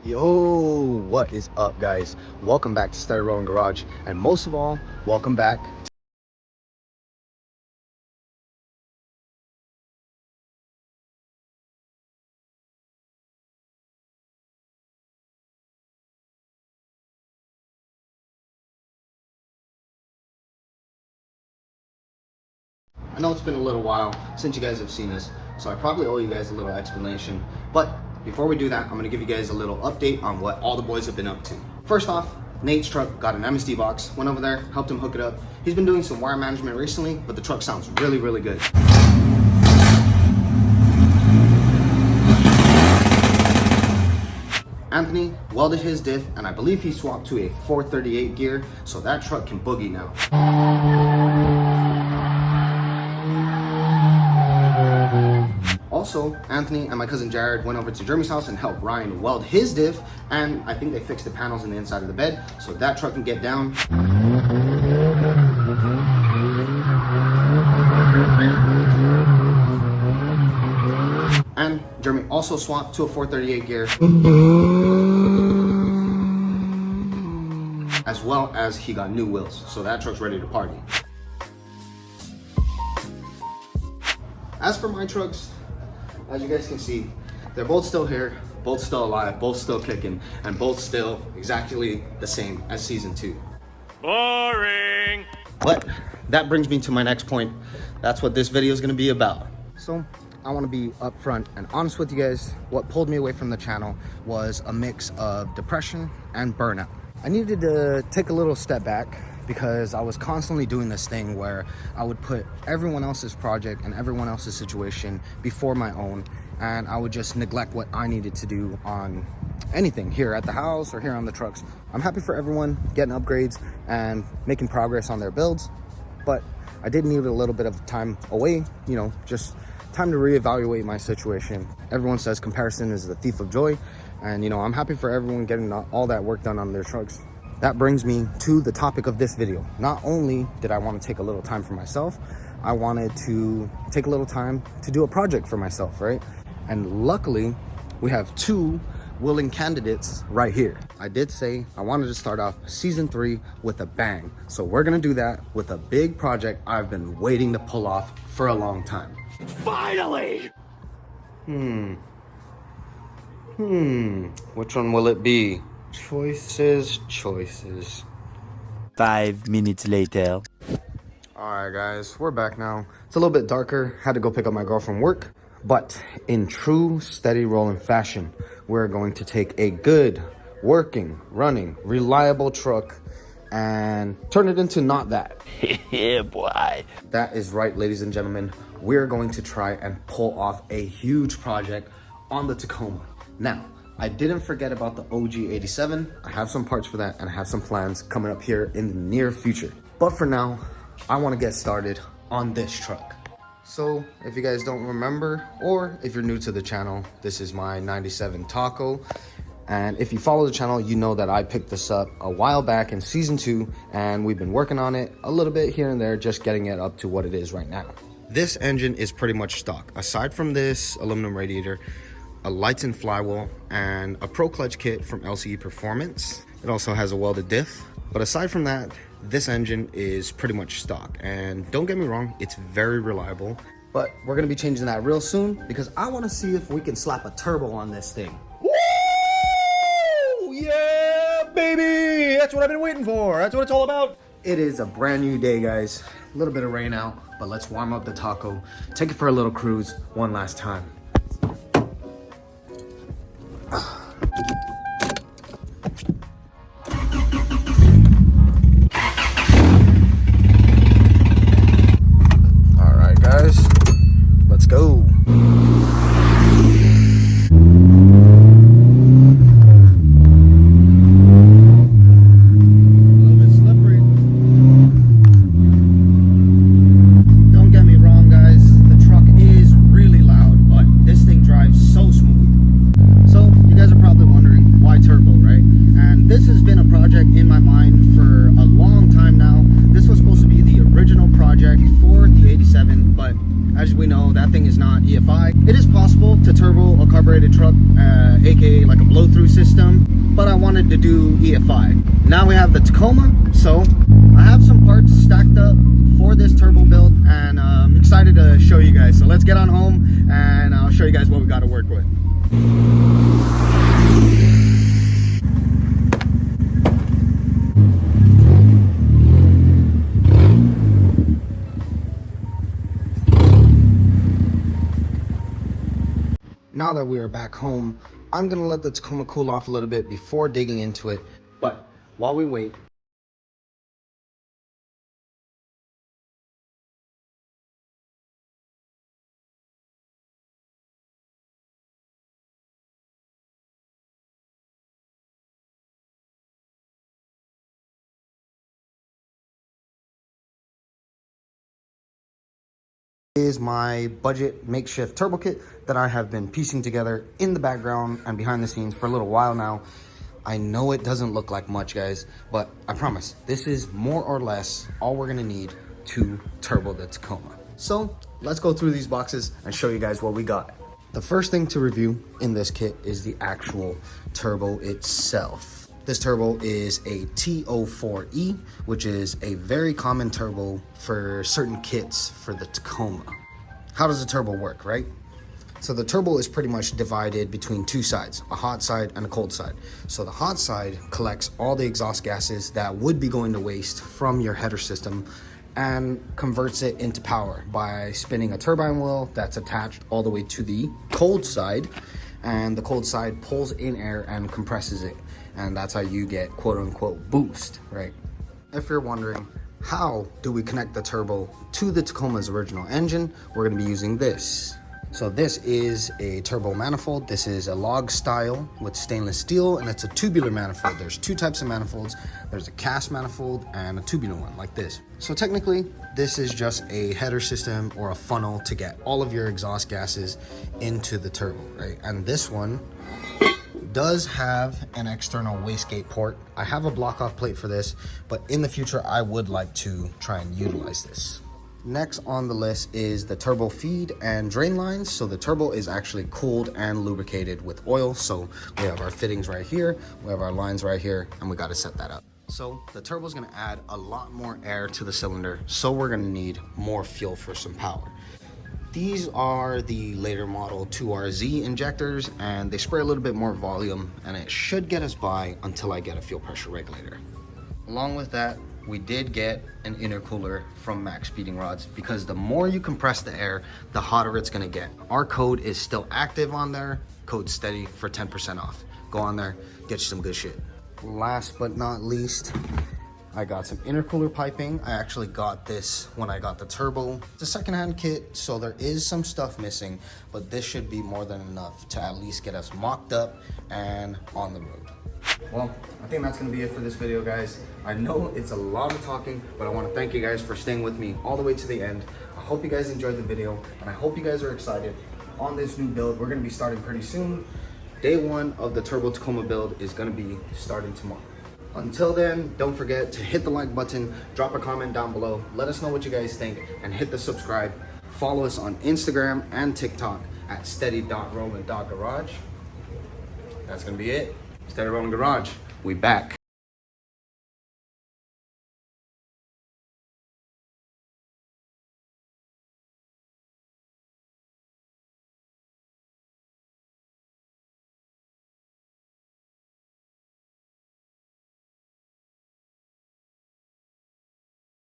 Yo, what is up, guys? Welcome back to SteadyRollin'Garage, and most of all, welcome back. I know it's been a little while since you guys have seen us, so I probably owe you guys a little explanation. But before we do that, I'm gonna give you guys a little update on what all the boys have been up to. First off, Nate's truck got an MSD box. Went over there, helped him hook it up. He's been doing some wire management recently, but the truck sounds really, really good. Anthony welded his diff, and I believe he swapped to a 438 gear, so that truck can boogie now. Also, Anthony and my cousin Jared went over to Jeremy's house and helped Ryan weld his diff, and I think they fixed the panels in the inside of the bed, so that truck can get down. And Jeremy also swapped to a 438 gear, as well as he got new wheels, so that truck's ready to party. As for my trucks, as you guys can see, they're both still here, both still alive, both still kicking, and both still exactly the same as season 2. Boring! But that brings me to my next point. That's what this video is going to be about. So I want to be upfront and honest with you guys. What pulled me away from the channel was a mix of depression and burnout. I needed to take a little step back because I was constantly doing this thing where I would put everyone else's project and everyone else's situation before my own, and I would just neglect what I needed to do on anything here at the house or here on the trucks. I'm happy for everyone getting upgrades and making progress on their builds, but I did need a little bit of time away, just time to reevaluate my situation. Everyone says comparison is the thief of joy, and I'm happy for everyone getting all that work done on their trucks. That brings me to the topic of this video. Not only did I want to take a little time for myself, I wanted to take a little time to do a project for myself, right? And luckily, we have 2 willing candidates right here. I did say I wanted to start off season 3 with a bang. So we're gonna do that with a big project I've been waiting to pull off for a long time. Finally! Which one will it be? Choices. 5 minutes later. All right, guys, we're back now. It's a little bit darker. Had to go pick up my girl from work. But in true steady rolling fashion, we're going to take a good, working, running, reliable truck and turn it into not that. Yeah, boy. That is right, ladies and gentlemen. We're going to try and pull off a huge project on the Tacoma. Now, I didn't forget about the OG 87. I have some parts for that, and I have some plans coming up here in the near future. But for now, I want to get started on this truck. So if you guys don't remember, or if you're new to the channel, this is my 97 Taco. And if you follow the channel, you know that I picked this up a while back in season 2, and we've been working on it a little bit here and there, just getting it up to what it is right now. This engine is pretty much stock. Aside from this aluminum radiator, a lights and flywheel, and a pro clutch kit from LCE Performance. It also has a welded diff. But aside from that, this engine is pretty much stock. And don't get me wrong, it's very reliable. But we're gonna be changing that real soon because I wanna see if we can slap a turbo on this thing. Woo! Yeah, baby! That's what I've been waiting for. That's what it's all about. It is a brand new day, guys. A little bit of rain out, but let's warm up the Taco. Take it for a little cruise one last time. All right, guys, let's go. Don't get me wrong, guys, the truck is really loud, but is not EFI. It is possible to turbo a carbureted truck, aka like a blow-through system, but I wanted to do EFI. Now we have the Tacoma, so I have some parts stacked up for this turbo build, and I'm excited to show you guys. So let's get on home and I'll show you guys what we got to work with. Now that we are back home, I'm gonna let the Tacoma cool off a little bit before digging into it. But while we wait, is my budget makeshift turbo kit that I have been piecing together in the background and behind the scenes for a little while now. I know it doesn't look like much, guys, but I promise this is more or less all we're gonna need to turbo the Tacoma. So let's go through these boxes and show you guys what we got. The first thing to review in this kit is the actual turbo itself. This turbo is a TO4E, which is a very common turbo for certain kits for the Tacoma. How does the turbo work, right? So the turbo is pretty much divided between two sides, a hot side and a cold side. So the hot side collects all the exhaust gases that would be going to waste from your header system and converts it into power by spinning a turbine wheel that's attached all the way to the cold side, and the cold side pulls in air and compresses it. And that's how you get quote unquote boost, right? If you're wondering, how do we connect the turbo to the Tacoma's original engine? We're gonna be using this. So this is a turbo manifold. This is a log style with stainless steel, and it's a tubular manifold. There's two types of manifolds. There's a cast manifold and a tubular one like this. So technically, this is just a header system or a funnel to get all of your exhaust gases into the turbo, right? And this one does have an external wastegate port. I have a block off plate for this, but in the future, I would like to try and utilize this. Next on the list is the turbo feed and drain lines. So the turbo is actually cooled and lubricated with oil. So we have our fittings right here, we have our lines right here, and we got to set that up. So the turbo is going to add a lot more air to the cylinder, so we're going to need more fuel for some power. These are the later model 2RZ injectors, and they spray a little bit more volume, and it should get us by until I get a fuel pressure regulator. Along with that, we did get an intercooler from Max Speeding Rods, because the more you compress the air, the hotter it's gonna get. Our code is still active on there, code STEADY for 10% off. Go on there, get you some good shit. Last but not least, I got some intercooler piping. I actually got this when I got the turbo. It's a secondhand kit, so there is some stuff missing, but this should be more than enough to at least get us mocked up and on the road. Well, I think that's gonna be it for this video, guys. I know it's a lot of talking, but I wanna thank you guys for staying with me all the way to the end. I hope you guys enjoyed the video, and I hope you guys are excited on this new build. We're gonna be starting pretty soon. Day one of the Turbo Tacoma build is gonna be starting tomorrow. Until then, don't forget to hit the like button, drop a comment down below, let us know what you guys think, and hit the subscribe. Follow us on Instagram and TikTok at steady.rollin'Garage. That's gonna be it. SteadyRollin'Garage, we back.